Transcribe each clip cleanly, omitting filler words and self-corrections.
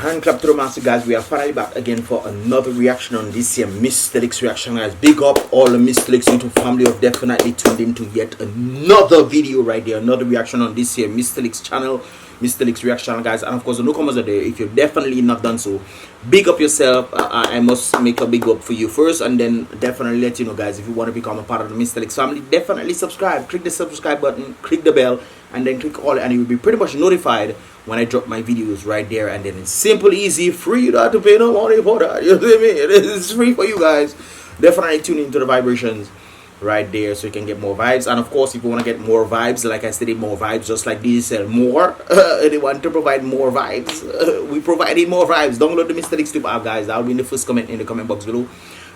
Hand clap to the master, guys. We are finally back again for another reaction on this year Mystelics reaction, guys. Big up all the Mystelics YouTube family of definitely tuned into yet another video right there, another reaction on this year Mystelics channel, Mystelics reaction, guys. And of course the newcomers are there. If you've definitely not done so, big up yourself. I must make a big up for you first, and then definitely let you know, guys, if you want to become a part of the Mystelics family, definitely subscribe. Click the subscribe button, click the bell, and then click all, and you will be pretty much notified when I drop my videos right there. And then it's simple, easy, free. You don't have to pay no money for that. You know what I mean? It's free for you guys. Definitely tune into the vibrations right there so you can get more vibes. And of course, if you want to get more vibes, like I said, more vibes, just like these more. They want to provide more vibes. We providing more vibes. Download the Mystelics tube app, guys. That'll be in the first comment in the comment box below.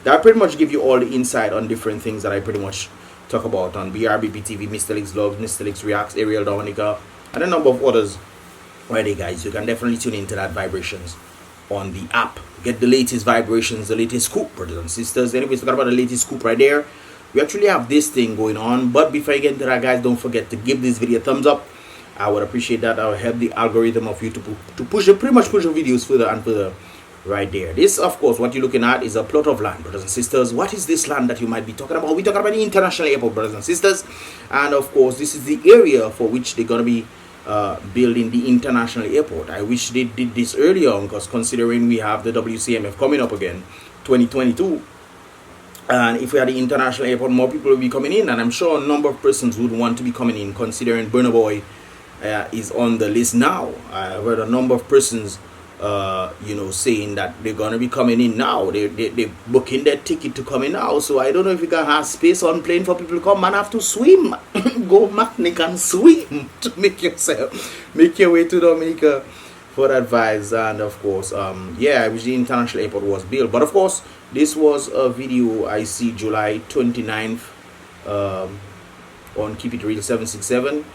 That pretty much give you all the insight on different things that I pretty much talk about on BrBpTV, Mystelics Vlogs, Mystelics Reacts, Ariel, Dominica, and a number of others. Right, guys, you can definitely tune into that vibrations on the app. Get the latest vibrations, the latest scoop, brothers and sisters. Anyways, talking about the latest scoop right there. We actually have this thing going on, but before I get into that, guys, don't forget to give this video a thumbs up. I would appreciate that. I'll help the algorithm of YouTube to push it, pretty much push the videos further and further. Right there. This, of course, what you're looking at is a plot of land, brothers and sisters. What is this land that you might be talking about? We're talking about the international airport, brothers and sisters. And of course, this is the area for which they're going to be building the international airport. I wish they did this earlier on, because considering we have the WCMF coming up again 2022, and if we had the international airport, more people will be coming in, and I'm sure a number of persons would want to be coming in, considering Burna Boy is on the list now. I've heard a number of persons you know, saying that they're gonna be coming in now. They're booking their ticket to come in now. So I don't know if you can have space on plane for people to come. Man, have to swim. Go Macnic and swim to make your way to Dominica for that vibes. And of course, yeah, I wish the international airport was built. But of course, this was a video I see July 29th on Keep It Real 767.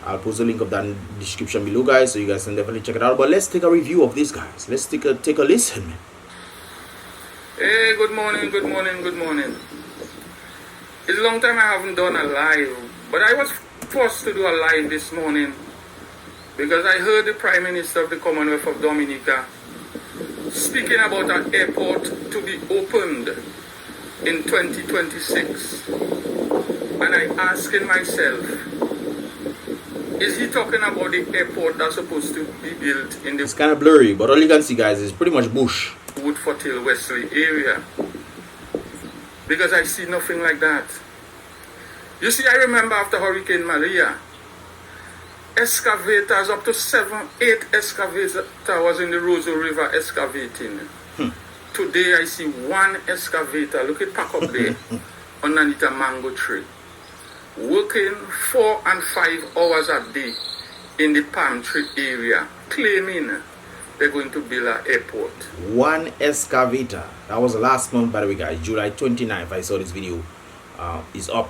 I'll post a link of that in the description below, guys, so you guys can definitely check it out. But let's take a review of this, guys. Let's take a listen, man. Hey, good morning, good morning, good morning. It's a long time I haven't done a live, but I was forced to do a live this morning because I heard the Prime Minister of the Commonwealth of Dominica speaking about an airport to be opened in 2026. And I'm asking myself, is he talking about the airport that's supposed to be built in the... It's kind of blurry, but all you can see, guys, is pretty much bush. Woodford Hill, Wesley area. Because I see nothing like that. You see, I remember after Hurricane Maria, excavators, up to 7, 8 excavators was in the Roseau River excavating. Today I see 1 excavator, look at pack up there, underneath a mango tree, working 4 and 5 hours a day in the palm tree area, claiming they're going to build an airport. 1 excavator. That was last month, by the way, guys. July 29th, I saw this video. Is up.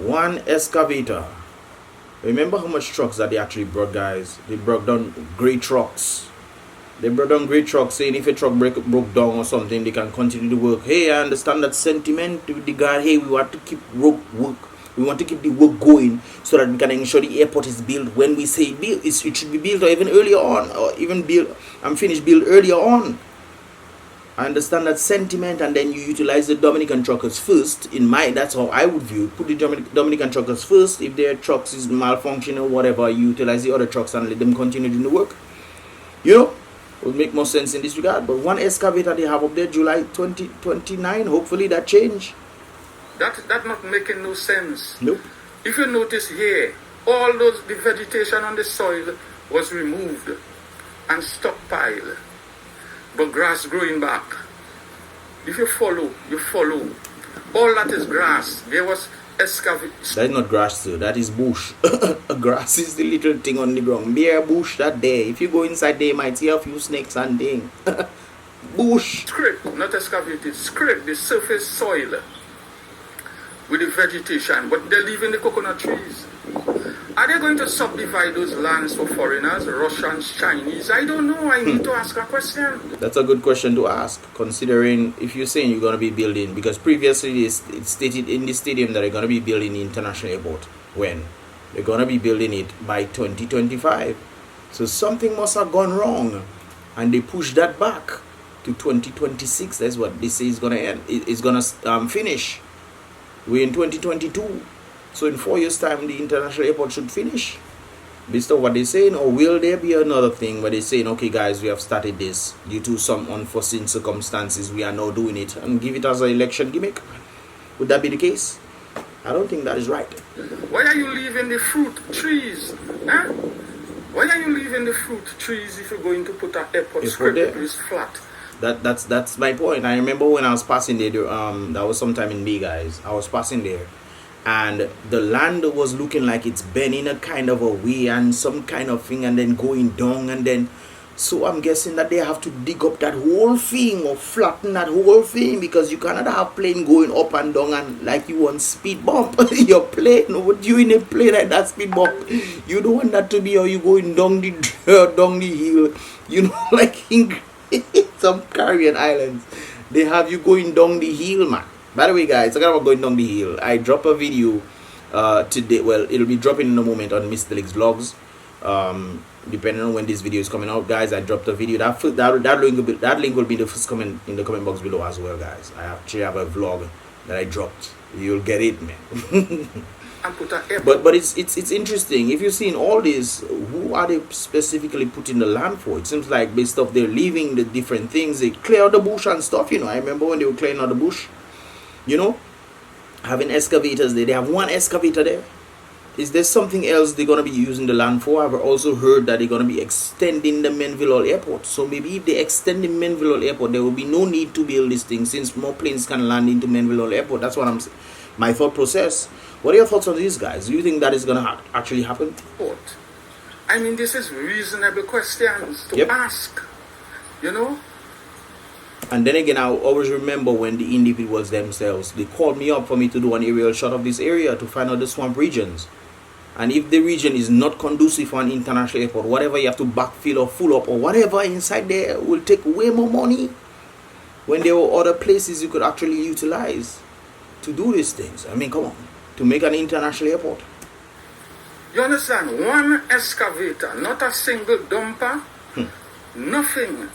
1 excavator. Remember how much trucks that they actually brought, guys? They brought down great trucks. They brought down great trucks, saying if a truck broke down or something, they can continue to work. Hey, I understand that sentiment with the guy. Hey, we want to keep work. We want to keep the work going so that we can ensure the airport is built when we say built. It should be built or even earlier on, or even built and finished built earlier on. I understand that sentiment, and then you utilize the Dominican truckers first. That's how I would view it. Put the Dominican truckers first. If their trucks is malfunctioning or whatever, you utilize the other trucks and let them continue doing the work. You know, it would make more sense in this regard. But 1 excavator they have up there, July 2029. Hopefully that change. That not making no sense. Nope. If you notice here, all the vegetation on the soil was removed and stockpiled, but grass growing back. If you follow, all that is grass. There was excavation. That is not grass, sir. That is bush. Grass is the little thing on the ground. Bare bush that day. If you go inside there, you might see a few snakes and thing. Bush. Scrape, not excavated. Scrape the surface soil with the vegetation, but they're leaving the coconut trees. Are they going to subdivide those lands for foreigners, Russians, Chinese? I don't know. I need to ask a question. That's a good question to ask, considering if you're saying you're going to be building, because previously it's stated in the stadium that they're going to be building the international airport. When? They're going to be building it by 2025. So something must have gone wrong. and they push that back to 2026. That's what they say is gonna end. It's gonna finish. We're in 2022, so in 4 years' time, the international airport should finish. Based on what they're saying, or will there be another thing where they're saying, okay, guys, we have started this due to some unforeseen circumstances, we are now doing it, and give it as an election gimmick? Would that be the case? I don't think that is right. Why are you leaving the fruit trees? Huh? Why are you leaving the fruit trees if you're going to put an airport script is flat? That's my point. I remember when I was passing there, that was sometime in May, guys. I was passing there, and the land was looking like it's bending a kind of a way and some kind of thing, and then going down, and then so I'm guessing that they have to dig up that whole thing or flatten that whole thing, because you cannot have plane going up and down and like you want speed bump. Your plane, what you in a plane like that speed bump? You don't want that to be, or you going down the hill, you know, like in some Caribbean islands, they have you going down the hill, man. By the way, guys, talking about going down the hill, I drop a video today. Well, it'll be dropping in a moment on Mystelics vlogs. Depending on when this video is coming out, guys, I dropped a video. That link will be the first comment in the comment box below as well, guys. I actually have a vlog that I dropped. You'll get it, man. but it's interesting. If you've seen all this, who are they specifically putting the land for? It seems like based off they're leaving the different things, they clear out the bush and stuff. You know, I remember when they were clearing out the bush, you know, having excavators there. They have one excavator there. Is there something else they're going to be using the land for? I've also heard that they're going to be extending the Menville Airport. So maybe if they extend the Menville Airport, there will be no need to build this thing, since more planes can land into Menville Airport. That's what I'm saying. My thought process. What are your thoughts on these, guys? Do you think that is going to actually happen? I mean, this is reasonable questions to ask, you know? And then again, I always remember when the individuals themselves, they called me up for me to do an aerial shot of this area to find out the swamp regions. And if the region is not conducive for an international airport, whatever you have to backfill or full up or whatever inside there will take way more money, when there were other places you could actually utilize to do these things. I mean, come on, to make an international airport. You understand? One excavator, not a single dumper, nothing.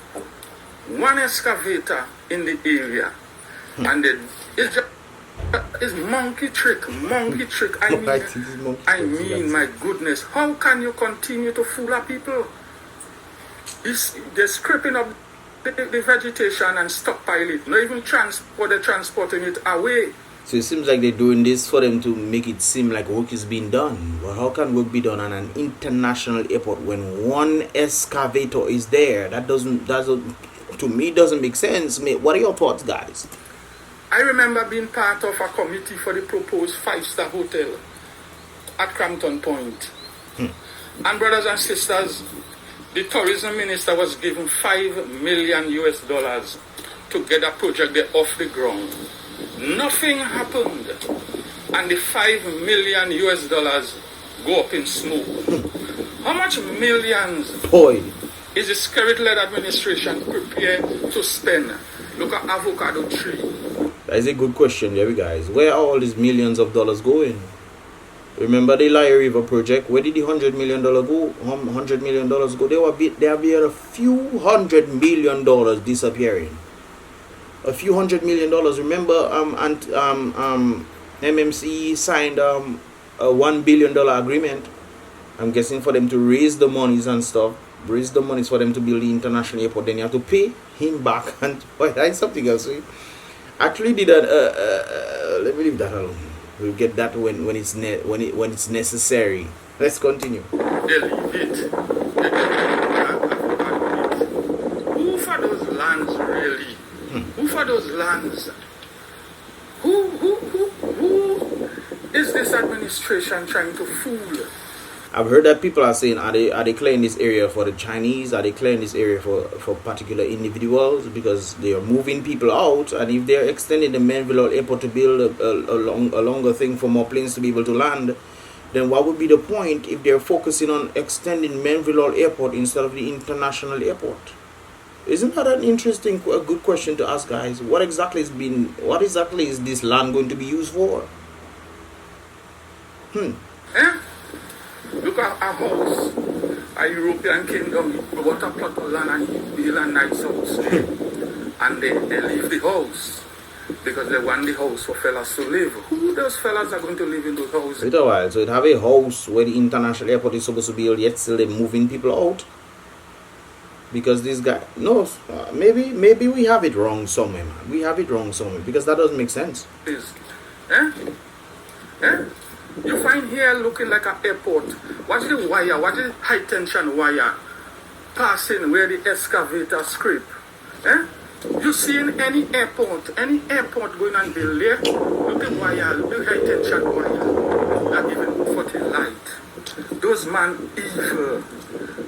One excavator in the area, and then it's monkey trick. I mean, my goodness, how can you continue to fool our people? They're scraping up the vegetation and stockpile it. Not even they're transporting it away. So it seems like they're doing this for them to make it seem like work is being done. But how can work be done on an international airport when one excavator is there? That doesn't to me doesn't make sense. What are your thoughts, guys? I remember being part of a committee for the proposed 5-star hotel at Crampton Point. And brothers and sisters, the tourism minister was given $5 million to get a project there off the ground. Nothing happened, and the $5 million go up in smoke. How much millions is the Spirit-led administration prepared to spend? Look at avocado tree. That is a good question there, guys. Where are all these millions of dollars going? Remember the Liar River project? Where did the $100 million go? $100 million go? There have been a few $100 million disappearing. A few $100 million. Remember, MMC signed a $1 billion agreement. I'm guessing for them to raise the monies and stuff. Raise the monies for them to build the international airport. Then you have to pay him back. And that's something else. Actually, did that. Let me leave that alone. We'll get that when it's necessary. Let's continue. Delete it. Who for those lands really? Who for those lands? Who is this administration trying to fool? I've heard that people are saying, are they clearing this area for the Chinese? Are they clearing this area for particular individuals? Because they are moving people out, and if they're extending the Menville Airport to build a longer thing for more planes to be able to land, then what would be the point if they're focusing on extending Menville Airport instead of the international airport? Isn't that an interesting, a good question to ask, guys? What exactly is this land going to be used for? Look at a house. a European came down, he bought a plot of land and he built a nice house there. And they leave the house because they want the house for fellas to live. Who those fellas are going to live in those houses? Wait a while, so it have a house where the international airport is supposed to build, yet still they're moving people out? Because this guy, no, maybe we have it wrong somewhere, man. We have it wrong somewhere, because that doesn't make sense. You find here looking like an airport. Watch the wire, watch the high tension wire passing where the excavator scrape. You see in any airport going on build there, look the wire, look the high tension wire, not even for the light. Those man evil,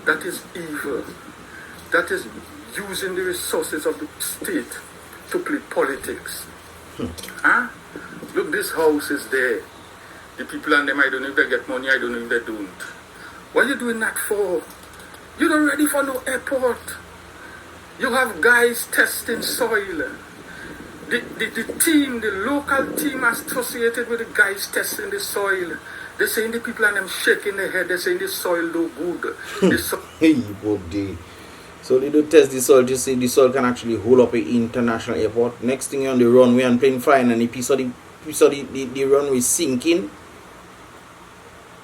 that is evil. That is using the resources of the state to play politics. Look, this house is there. The people and them, I don't know if they get money, I don't know if they don't. What are you doing that for? You're not ready for no airport. You have guys testing soil. The team, the local team associated with the guys testing the soil. They're saying the people and them shaking their head, they're saying the soil do good. Hey, buddy. So they do test the soil to see the soil can actually hold up an international airport. Next thing you're on the runway and plane flying and the piece of the runway sinking.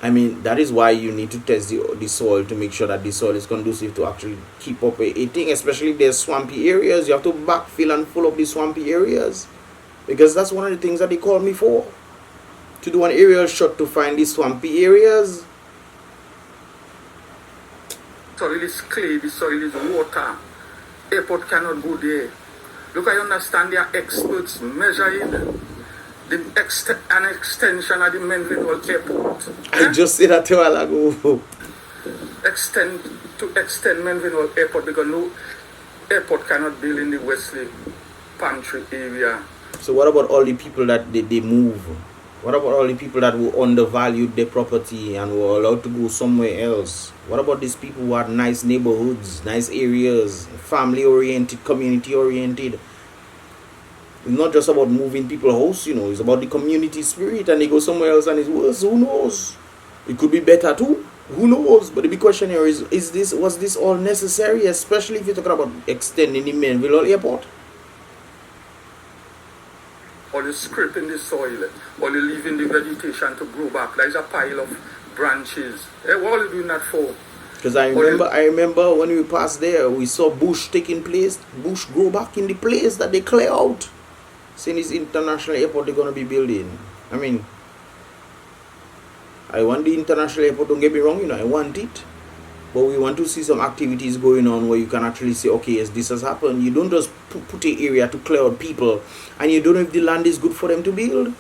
I mean, that is why you need to test the soil to make sure that the soil is conducive to actually keep up a thing. Especially if there's swampy areas, you have to backfill and fill up the swampy areas. Because that's one of the things that they call me for. To do an aerial shot to find the swampy areas. Soil is clay, the soil is water. Airport cannot go there. Look, I understand there are experts measuring an extension of the Menville Airport. I just said that a while ago. Extend Menville Airport because no airport cannot build in the Wesley Pantry area. So what about all the people that they move? What about all the people that who undervalued their property and were allowed to go somewhere else? What about these people who had nice neighborhoods, nice areas, family-oriented, community-oriented? It's not just about moving people's house, you know. It's about the community spirit, and they go somewhere else and it's worse. Who knows? It could be better too. Who knows? But the big question here is was this all necessary? Especially if you're talking about extending the Menville Airport. Or you scraping the soil, or you leaving the vegetation to grow back. There's a pile of branches. What are you doing that for? Because I remember when we passed there, we saw bush taking place. Bush grow back in the place that they clear out. Saying this international airport they're going to be building. I mean, I want the international airport, don't get me wrong, you know, I want it. But we want to see some activities going on where you can actually say, okay, yes, this has happened. You don't just put an area to clear out people and you don't know if the land is good for them to build.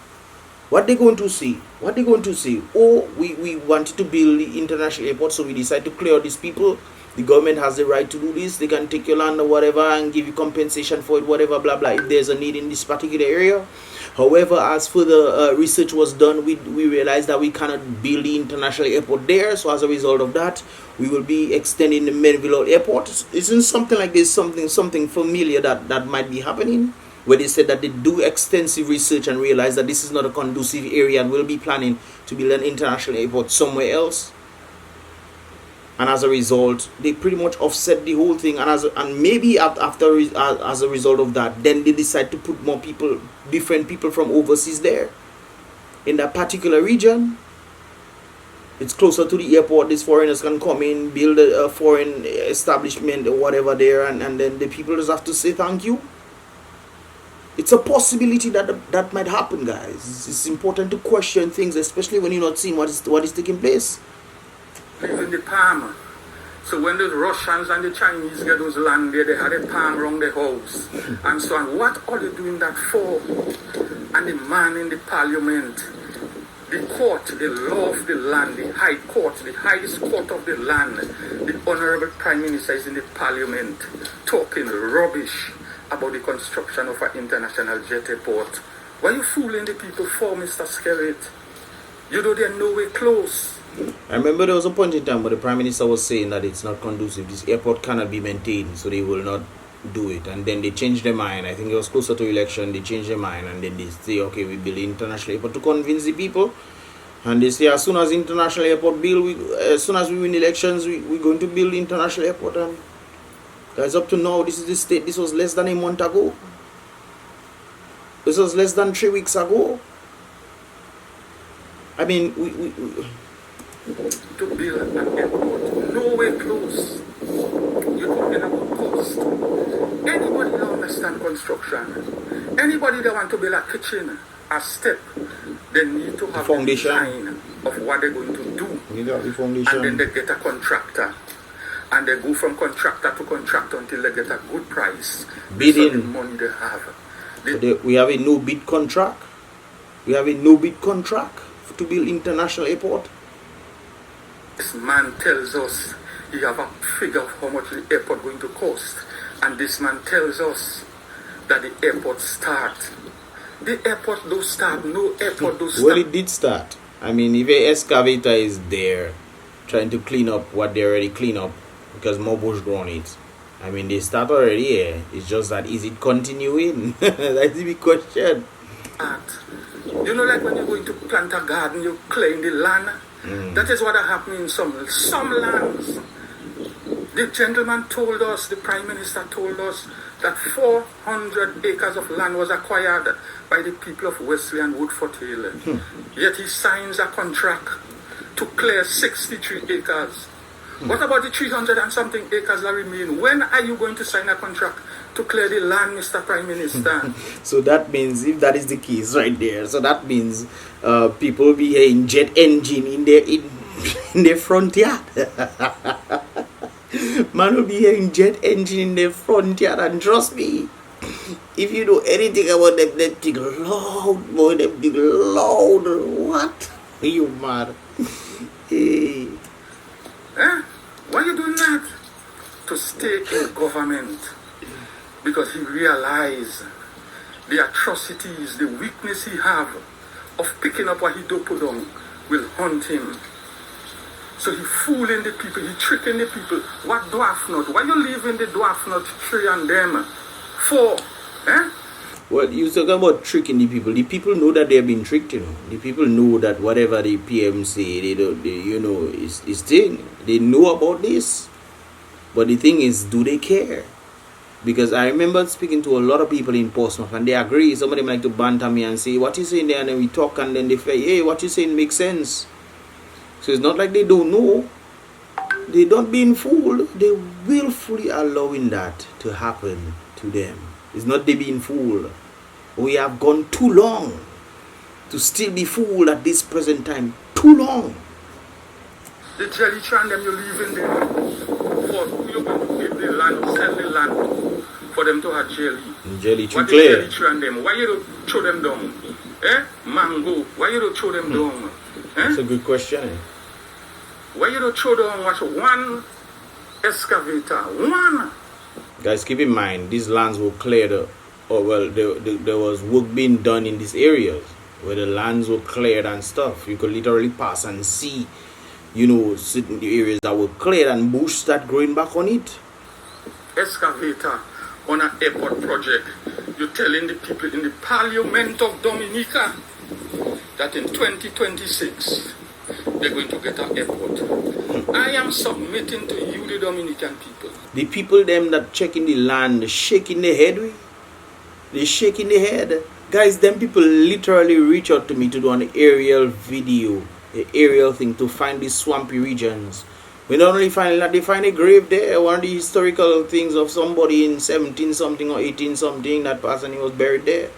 What they going to see? What they going to see? Oh, we wanted to build the international airport, so we decide to clear out these people. The government has the right to do this. They can take your land or whatever and give you compensation for it, whatever, blah, blah, if there's a need in this particular area. However, as further research was done, we realized that we cannot build the international airport there. So as a result of that, we will be extending the Menville Airport. Isn't something like this something familiar that might be happening? Where they said that they do extensive research and realize that this is not a conducive area and will be planning to build an international airport somewhere else. And as a result, they pretty much offset the whole thing. And maybe as a result of that, then they decide to put more people, different people from overseas there. In that particular region, it's closer to the airport. These foreigners can come in, build a foreign establishment or whatever there, and then the people just have to say thank you. It's a possibility that might happen, guys. It's important to question things, especially when you're not seeing what is taking place. Live in the palm. So when the Russians and the Chinese get those land there, they had a palm around the house and so on. What are you doing that for? And the man in the parliament, the court, the law of the land, the high court, the highest court of the land, the honorable prime minister is in the parliament talking rubbish about the construction of an international jet airport. Why are you fooling the people for, Mr. Skerritt? You know they're nowhere close. I remember there was a point in time where the Prime Minister was saying that it's not conducive, this airport cannot be maintained, so they will not do it. And then they changed their mind. I think it was closer to election, they changed their mind, and then they say, okay, we build an international airport to convince the people. And they say as soon as international airport build, as soon as we win elections, we're going to build international airport. And guys, up to now, this is the state. This was less than a month ago. This was less than 3 weeks ago. I mean, we to build an airport, nowhere close. You're talking about cost. Anybody that understand construction, anybody that want to build a kitchen, a step, they need to have the design of what they're going to do. The foundation. And then they get a contractor. And they go from contractor to contractor until they get a good price. Bidding. So the money they have. We have a no bid contract. We have a no bid contract to build international airport. This man tells us he have a figure of how much the airport going to cost. And this man tells us that the airport start. The airport don't start. No airport don't start. Well, it did start. I mean, if an excavator is there trying to clean up what they already clean up because more bush grown it. I mean, they start already here. It's just that, is it continuing? That's the big question. You know, like when you're going to plant a garden, you clean the land. That is what happened in some lands. The gentleman told us, the Prime Minister told us, that 400 acres of land was acquired by the people of Wesley and Woodford Hill. Yet he signs a contract to clear 63 acres. What about the 300 and something acres that remain? When are you going to sign a contract to clear the land, Mr. Prime Minister? So that means, if that is the case right there, so that means people will be in jet engine in their front yard. Man will be hearing jet engine in their front yard, and trust me, if you know anything about them, they think loud, boy, they think loud. What? Are you mad? Hey. Why are you doing that? To stay in government. Because he realized the atrocities, the weakness he have of picking up what he do put on will haunt him. So he fooling the people, he tricking the people. What dwarf nut? Why you leaving the dwarf nut tree and them for? Well, you're talking about tricking the people. The people know that they're being tricked, you know. The people know that whatever the PM say, is thing. They know about this. But the thing is, do they care? Because I remember speaking to a lot of people in Portsmouth, and they agree. Some of them like to banter me and say, what you saying there? And then we talk, and then they say, hey, what you saying makes sense. So it's not like they don't know. They don't being fooled. They willfully allowing that to happen to them. It's not they being fooled. We have gone too long to still be fooled at this present time. Too long. The jelly tree and them you leave in there for you give the land, sell the land for them to have jelly. Jelly tree what clear. The jelly tree and them? Why you don't throw them down? Mango. Why you don't throw them down? That's a good question. Why you don't throw down one excavator? One. Guys, keep in mind, these lands were cleared. There was work being done in these areas where the lands were cleared and stuff. You could literally pass and see, certain areas that were cleared and bush start growing back on it. Excavator on an airport project. You're telling the people in the Parliament of Dominica that in 2026 they're going to get an airport. I am submitting to you, the Dominican people. The people them that checking the land, shaking their head. They shaking their head. Guys, them people literally reach out to me to do an aerial video, an aerial thing to find these swampy regions. We not only find that, they find a grave there, one of the historical things of somebody in 17 something or 18 something, that person was buried there.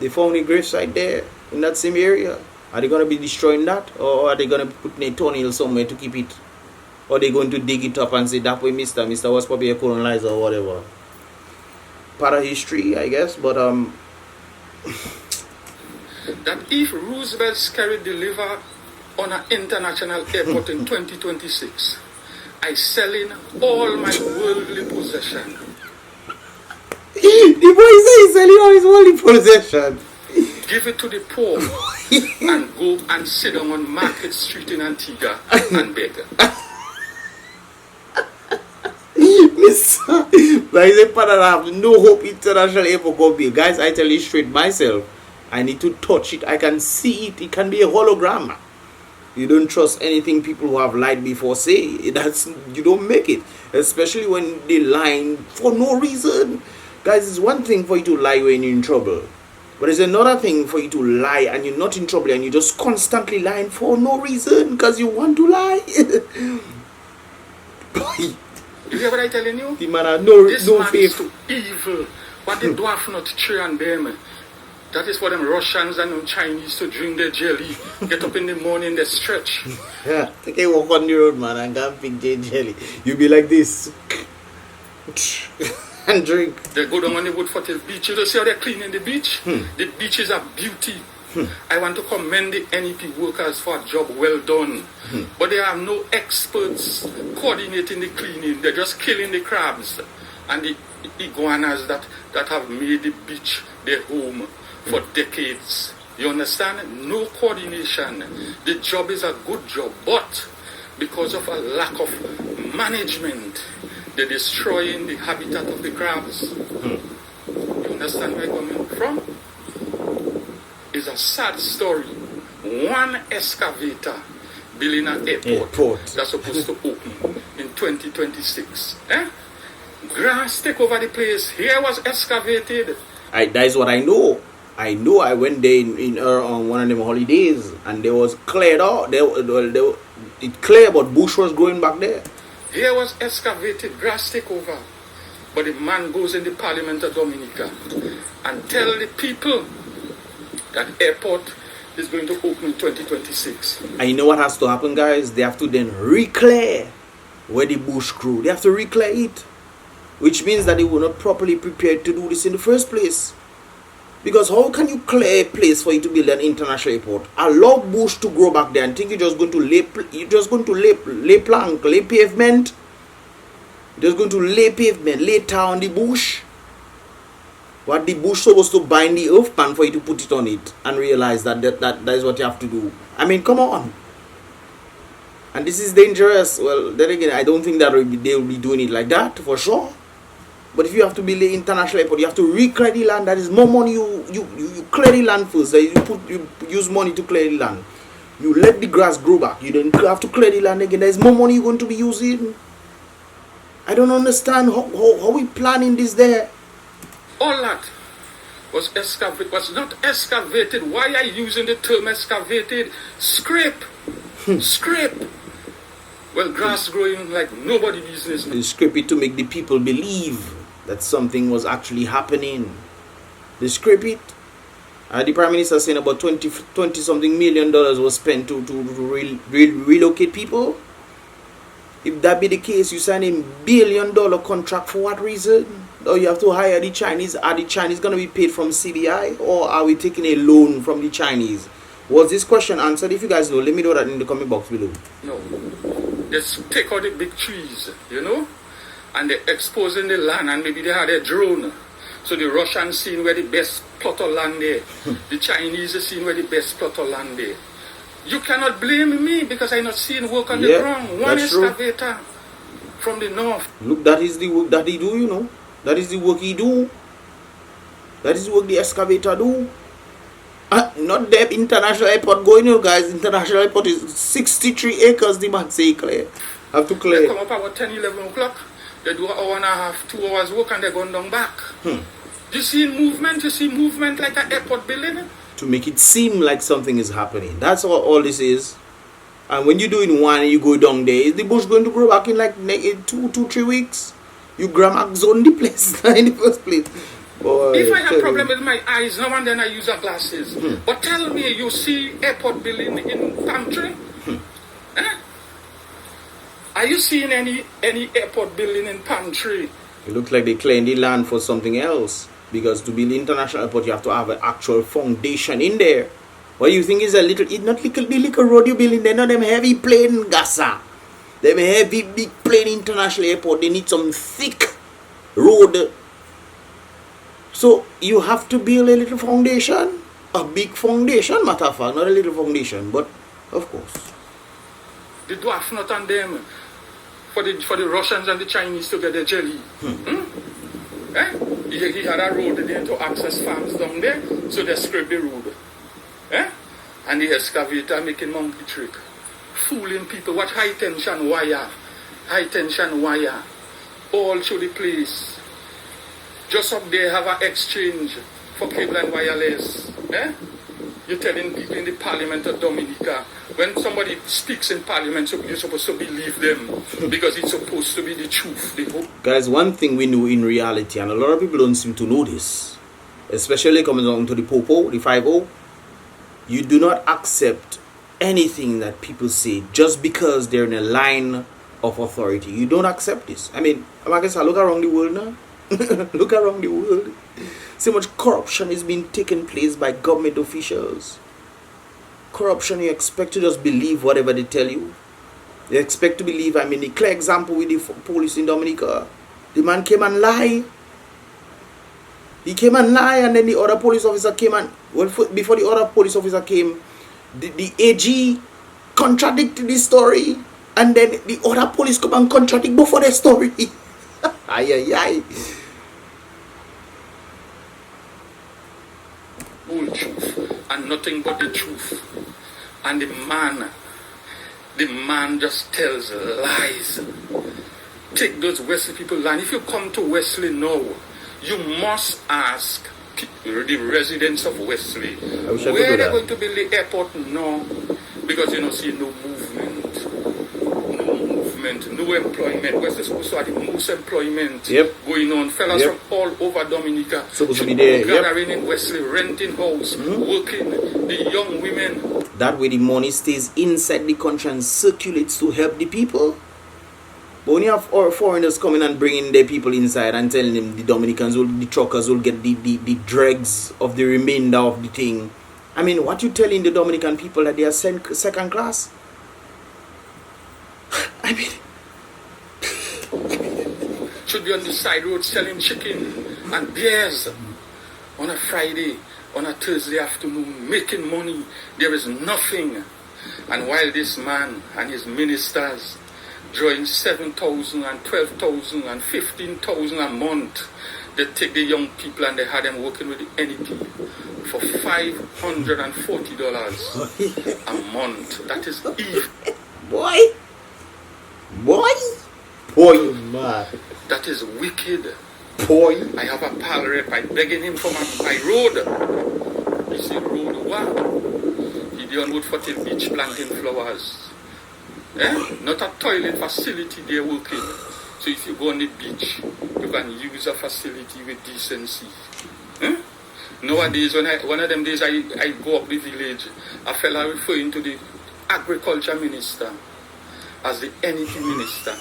They found a grave site there in that same area. Are they going to be destroying that? Or are they going to put a tunnel somewhere to keep it? Or are they going to dig it up and say that way Mr. was probably a colonizer or whatever? Part of history, I guess, but that if Roosevelt's carry deliver on an international airport in 2026, I selling all my worldly possession. The boy say he's selling all his worldly possession. Give it to the poor and go and sit down on Market Street in Antigua and beg. There is a part that I have no hope international airport go be. Guys, I tell you straight myself, I need to touch it. I can see it. It can be a hologram. You don't trust anything people who have lied before say. That's, you don't make it. Especially when they lie for no reason. Guys, it's one thing for you to lie when you're in trouble. But it's another thing for you to lie and you're not in trouble and you're just constantly lying for no reason because you want to lie. You hear what I'm telling you? The man had no man faith. is too evil. What the dwarf not train them. That is for them Russians and them Chinese to drink their jelly. Get up in the morning, they stretch. Yeah, okay, walk on the road, man, and can't pick jelly. You be like this. And drink. They go down on the Woodford beach. You don't see how they're cleaning the beach? The beach is a beauty. I want to commend the NEP workers for a job well done. But they have no experts coordinating the cleaning. They're just killing the crabs and the iguanas that have made the beach their home for decades. You understand? No coordination. The job is a good job, but because of a lack of management, they're destroying the habitat of the crabs. You understand where I'm coming from? It's a sad story. One excavator building an airport that's supposed to open in 2026. Grass take over the place. Here was excavated. That is what I know. I went there on one of them holidays and there was cleared out. It clear, but bush was growing back there. Here was excavated, grass take over. But the man goes in the parliament of Dominica and tell the people that airport is going to open in 2026. And you know what has to happen, guys? They have to then reclear where the bush grew. They have to reclear it. Which means that they were not properly prepared to do this in the first place. Because how can you clear a place for you to build an international airport? Allow bush to grow back there and think you're just going to lay plank, lay pavement. You're just going to lay pavement, lay tar on the bush. What the bush supposed to bind the earth pan for you to put it on it and realize that is what you have to do. I mean, come on. And this is dangerous. Well, then again, I don't think that they will be doing it like that for sure. But if you have to build an international airport, you have to reclear the land. That is more money. You clear the land first. You use money to clear the land. You let the grass grow back. You then have to clear the land again. There is more money you're going to be using. I don't understand how we planning this there. All that was excavated, was not excavated. Why are you using the term excavated? Scrape. Scrape. Well, grass growing like nobody business. They scrape it to make the people believe that something was actually happening. They scrape it. The Prime Minister saying about 20 something million dollars was spent to relocate people. If that be the case, you sign a $1 billion contract for what reason? Or you have to hire the Chinese. Are the Chinese going to be paid from CBI? Or are we taking a loan from the Chinese? Was this question answered? If you guys know, let me know that in the comment box below. No. Just take out the big trees, you know, and they're exposing the land, and maybe they had a drone. So the Russians seen where the best plot of land there. The Chinese are seeing where the best plot of land there. You cannot blame me because I'm not seeing work on the ground. One excavator from the north. Look, that is the work that he do, you know. That is the work he do. That is the work the excavator do. Not the international airport going, you guys. International airport is 63 acres, the man say clear. Have to clear. They come up about 10, 11 o'clock. They do an hour and a half, 2 hours work and they're going down back. You see movement? You see movement like an airport building? To make it seem like something is happening. That's all this is. And when you're doing one and you go down there, is the bush going to grow back in like 3 weeks? You grammar zone the place in the first place. Boy, if I have problem with my eyes now and then I use glasses. But tell me, you see airport building in Pantry? Are you seeing any airport building in Pantry? It looks like they clearing the land for something else. Because to build international airport, you have to have an actual foundation in there. What do you think is a little, it's not the little road you building, they're not them heavy plane gasa. Them heavy big plane international airport, they need some thick road. So you have to build a little foundation, a big foundation, matter of fact, not a little foundation, but of course. The dwarf not on them for the Russians and the Chinese to get their jelly. He had a road there to access farms down there, so they scrape the road. And the excavator making monkey trick. fooling people. Watch high tension wire, all through the place. Just up there have an exchange for cable and wireless. You're telling people in the Parliament of Dominica, when somebody speaks in Parliament, so you're supposed to believe them because it's supposed to be the truth. Guys, one thing we know in reality, and a lot of people don't seem to know this, especially coming along to the Popo, the 5-0, you do not accept anything that people say just because they're in a line of authority. You don't accept this. I mean, I guess I look around the world now. Look around the world. So much corruption is being taken place by government officials. Corruption, you expect to just believe whatever they tell you. You expect to believe. I mean, the clear example with the police in Dominica. The man came and lied. He came and lied, and then the other police officer came and, well, before the other police officer came, the AG contradicted the story, and then the other police come and contradict both of their story. Ay, ay, ay. Whole truth and nothing but the truth. And the man just tells lies. Take those Wesley people, and if you come to Wesley now, you must ask the residents of Wesley where they're going to build the airport now, because you don't see no movement, no employment. Wesley's supposed to have the most employment going on. Fellas from all over Dominica supposed to be there, gathering in Wesley, renting house, working, the young women. That way the money stays inside the country and circulates to help the people. But when you have foreigners coming and bringing their people inside and telling them the Dominicans, the truckers will get the dregs of the remainder of the thing. I mean, what you telling the Dominican people that they are second class? I mean, should be on the side road selling chicken and beers on a Friday, on a Thursday afternoon, making money. There is nothing. And while this man and his ministers drawing 7,000 and 12,000 and 15,000 a month, they take the young people and they had them working with the NEP for $540 a month. That is evil. Boy, man. That is wicked. Boy. I have a pal rep. I begging him for my road. He said, road what? He did on Wood 40 Beach planting flowers. Not a toilet facility they're working. So if you go on the beach, you can use a facility with decency. Nowadays, one of them days I go up the village, a fella referring to the agriculture minister as the NEP minister.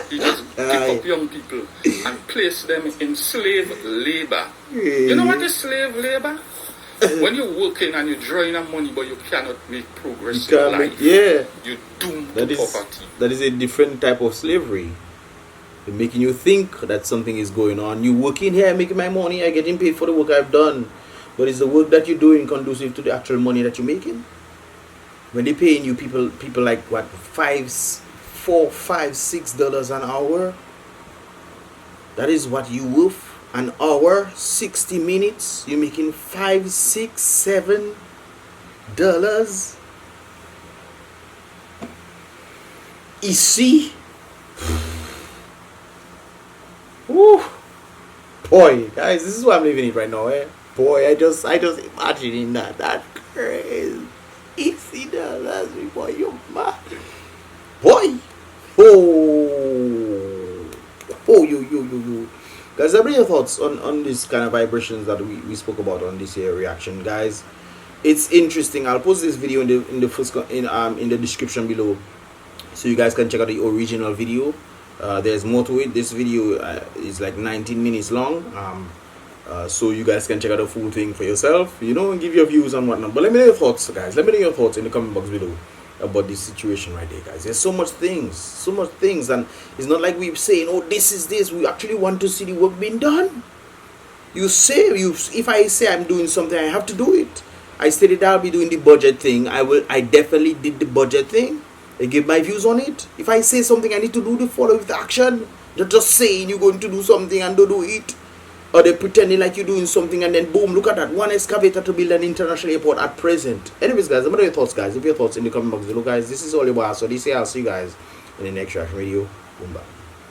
He just pick up young people and place them in slave labor. You know what is slave labor? When you're working and you're drawing out money but you cannot make progress in life, you're doomed to poverty. That is a different type of slavery. They're making you think that something is going on. You working here, making my money, I'm getting paid for the work I've done. But is the work that you're doing conducive to the actual money that you're making? When they're paying you people like what, $4, $5, $6 an hour? That is what you worth. An hour, 60 minutes, you're making $5, $6, $7. You see? Woo. Boy, guys, this is what I'm living in right now, Boy, I just imagining that. That's crazy. $60 before you mad. Boy. You. Guys, what are your thoughts on this kind of vibrations that we spoke about on this here reaction, guys? It's interesting. I'll post this video in the description below, so you guys can check out the original video. There's more to it. This video is like 19 minutes long. So you guys can check out the full thing for yourself, and give your views and whatnot. But let me know your thoughts, guys. Let me know your thoughts in the comment box below about this situation right there, guys. There's so much things, and it's not like we're saying, oh, this is this. We actually want to see the work being done. If I say I'm doing something, I have to do it. I stated I'll be doing the budget thing. I definitely did the budget thing. I give my views on it. If I say something, I need to do the follow with action. Not just saying you're going to do something and don't do it. Or they pretending like you're doing something and then boom, look at that. One excavator to build an international airport at present. Anyways, guys, what are your thoughts, guys? Leave your thoughts in the comment box below, guys. This is all about. So this year, I'll see you guys in the next reaction video. Boom, bye.